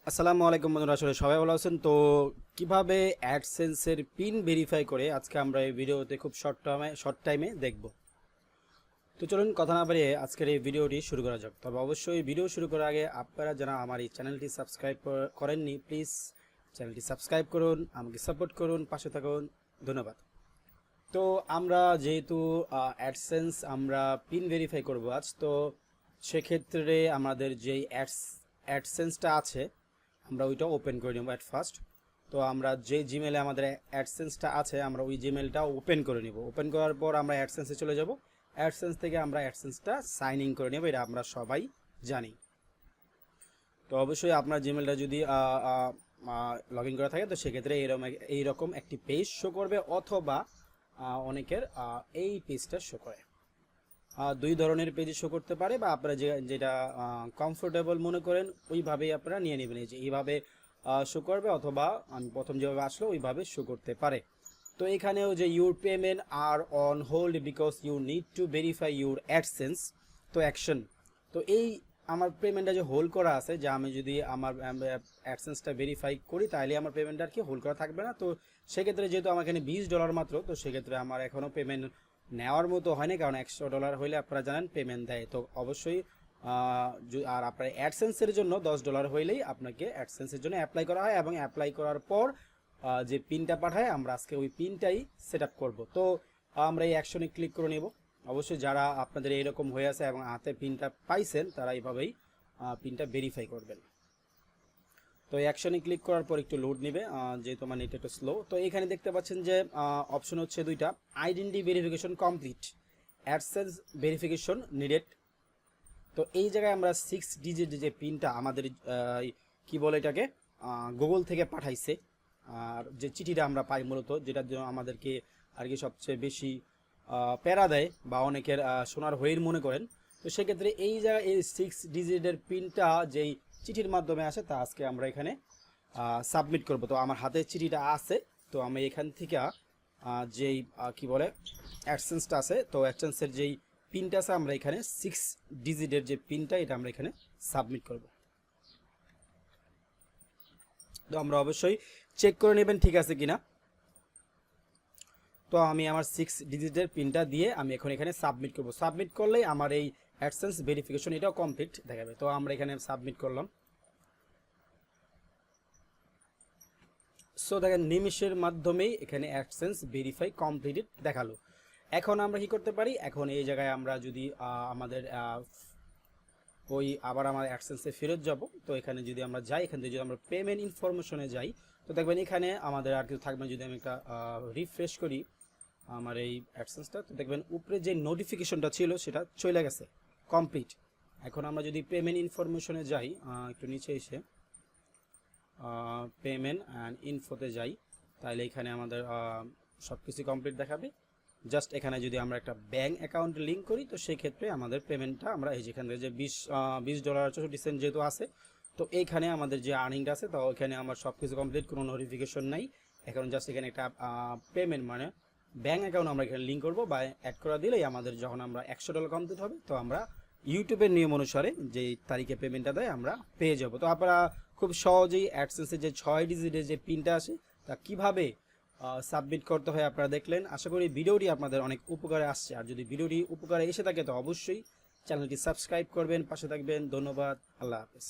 আসসালামু আলাইকুম বন্ধুরা, আসলে সবাই ভালো আছেন তো। কিভাবে অ্যাডসেন্সের পিন ভেরিফাই করে আজকে আমরা এই ভিডিওতে খুব শর্ট টাইমে দেখব। তো চলুন কথা না বাড়িয়ে আজকের এই ভিডিওটি শুরু করা যাক। তবে অবশ্যই ভিডিও শুরু করার আগে আপনারা যারা আমার এই চ্যানেলটি সাবস্ক্রাইব করেননি, প্লিজ চ্যানেলটি সাবস্ক্রাইব করুন, আমাকে সাপোর্ট করুন, পাশে থাকুন। ধন্যবাদ। তো আমরা যেহেতু অ্যাডসেন্স আমরা পিন ভেরিফাই করব আজ, তো সেক্ষেত্রে আমাদের যেই অ্যাডসেন্সটা আছে আমরা ওইটা ওপেন করে নেব অ্যাট ফার্স্ট। তো আমরা যে জিমেলে আমাদের অ্যাডসেন্সটা আছে আমরা ওই জিমেলটা ওপেন করে নেব। ওপেন করার পর আমরা অ্যাডসেন্সে চলে যাব। অ্যাডসেন্স থেকে আমরা অ্যাডসেন্সটা সাইন ইন করে নেব, এটা আমরা সবাই জানি। তো অবশ্যই আপনার জিমেলটা যদি লগ ইন করা থাকে তো সেক্ষেত্রে এইরকম একটি পেজ শো করবে, অথবা অনেকের এই পেজটা শো করে। দুই ধরনের পেজে শো করতে পারে, বা আপনারা যেটা কমফোর্টেবল মনে করেন ওইভাবেই আপনারা নিয়ে নেবেন। এই যে এইভাবে শো করবে, অথবা আমি প্রথম যেভাবে আসলো ওইভাবে শো করতে পারে। তো এখানেও যে your payment are on hold because you need to verify your AdSense, তো অ্যাকশন। তো এই আমার পেমেন্টটা যে হোল্ড করা আছে, যে আমি যদি আমার অ্যাডসেন্সটা ভেরিফাই করি তাহলে আমার পেমেন্টটা আর কি হোল্ড করা থাকবে না। তো সেক্ষেত্রে যেহেতু আমার এখানে $20 মাত্র, তো সেক্ষেত্রে আমার এখনও পেমেন্ট নেওয়ার মতো হয়নি, কারণ $100 হলে আপনারা জানেন পেমেন্ট দেয়। তো অবশ্যই আর আপনার অ্যাডসেন্সের জন্য $10 হইলেই আপনাকে অ্যাডসেন্সের জন্য অ্যাপ্লাই করা হয়, এবং অ্যাপ্লাই করার পর যে পিনটা পাঠায় আমরা আজকে ওই পিনটাই সেট আপ করবো। তো আমরা এই অ্যাকশনে ক্লিক করে নেব। অবশ্যই যারা আপনাদের এইরকম হয়ে আছে এবং হাতে পিনটা পাইছেন তারা এইভাবেই পিনটা ভেরিফাই করবেন। তো অ্যাকশনে ক্লিক করার পর একটু লোড নেবে, যেহেতু আমার নেট একটু স্লো। তো এখানে দেখতে পাচ্ছেন যে অপশন হচ্ছে দুইটা, identity verification complete, AdSense verification needed. তো এই জায়গায় আমরা 6 ডিজিট যে পিনটা আমাদের কি বলে এটাকে গুগল থেকে পাঠাইছে, আর যে চিঠিটা আমরা পাই মূলত, যেটার জন্য আমাদেরকে আর কি সবচেয়ে বেশি প্যারা দেয় বা অনেকের সোনার হয়ের মনে করেন। তো সেক্ষেত্রে এই জায়গায় এই 6 ডিজিটের পিনটা যেই চিঠির মাধ্যমে আসে তা আজকে আমরা এখানে সাবমিট করব। তো আমার হাতে চিঠিটা আছে, তো আমি এখান থেকে যেই কি বলে অ্যাডসেন্সটা আছে, তো অ্যাডসেন্সের যেই পিনটা আছে আমরা এখানে 6 ডিজিটের যে পিনটা এটা আমরা এখানে সাবমিট করব। তো আমরা অবশ্যই চেক করে নেবেন ঠিক আছে কিনা। তো আমি আমার 6 ডিজিটের পিনটা দিয়ে আমি এখন এখানে সাবমিট করব। সাবমিট করলেই আমার এই অ্যাডসেন্স ভেরিফিকেশন এটাও কমপ্লিট দেখাবে। তো আমরা এখানে সাবমিট করলাম। সো দেখেন নিমিষের মাধ্যমেই এখানে অ্যাডসেন্স ভেরিফাই কমপ্লিটেড দেখালো। এখন আমরা কি করতে পারি, এখন এই জায়গায় আমরা যদি আমাদের ওই আবার আমার অ্যাডসেন্সে ফেরত যাব। তো এখানে যদি আমরা যাই, এখান থেকে যদি আমরা পেমেন্ট ইনফরমেশনে যাই, তো দেখবেন এখানে আমাদের আর কিছু থাকবে। যদি আমি একটা রিফ্রেশ করি আমার এই অ্যাডসেন্সটা, তো দেখবেন উপরে যে নোটিফিকেশনটা ছিল সেটা চলে গেছে কমপ্লিট। এখন আমরা যদি পেমেন্ট ইনফরমেশনে যাই, একটু নিচে এসে পেমেন্ট অ্যান্ড ইনফোতে যাই, তাহলে এখানে আমাদের সব কিছু কমপ্লিট দেখাবে। জাস্ট এখানে যদি আমরা একটা ব্যাঙ্ক অ্যাকাউন্ট লিঙ্ক করি, তো সেই ক্ষেত্রে আমাদের পেমেন্টটা আমরা এই যেখান থেকে যে $20.64 যেহেতু আছে, তো এইখানে আমাদের যে আর্নিংটা আছে, তো ওইখানে আমার সব কিছু কমপ্লিট, কোনো নোটিফিকেশন নাই। এখন জাস্ট এখানে একটা পেমেন্ট মানে ব্যাঙ্ক অ্যাকাউন্ট আমরা এখানে লিঙ্ক করবো বা অ্যাড করা দিলেই আমাদের যখন আমরা $100 কমপ্লিট হবে, তো আমরা ইউটিউবের নিয়ম অনুসারে যেই তারিখে পেমেন্টটা দেয় আমরা পেয়ে যাব। তো আপনারা খুব সহজেই অ্যাডসেন্সের যে 6 ডিজিটের যে পিনটা আসে তা কীভাবে সাবমিট করতে হয় আপনারা দেখলেন। আশা করি ভিডিওটি আপনাদের অনেক উপকারে আসছে। আর যদি ভিডিওটি উপকারে এসে থাকে তো অবশ্যই চ্যানেলটি সাবস্ক্রাইব করবেন, পাশে থাকবেন। ধন্যবাদ, আল্লাহ হাফেজ।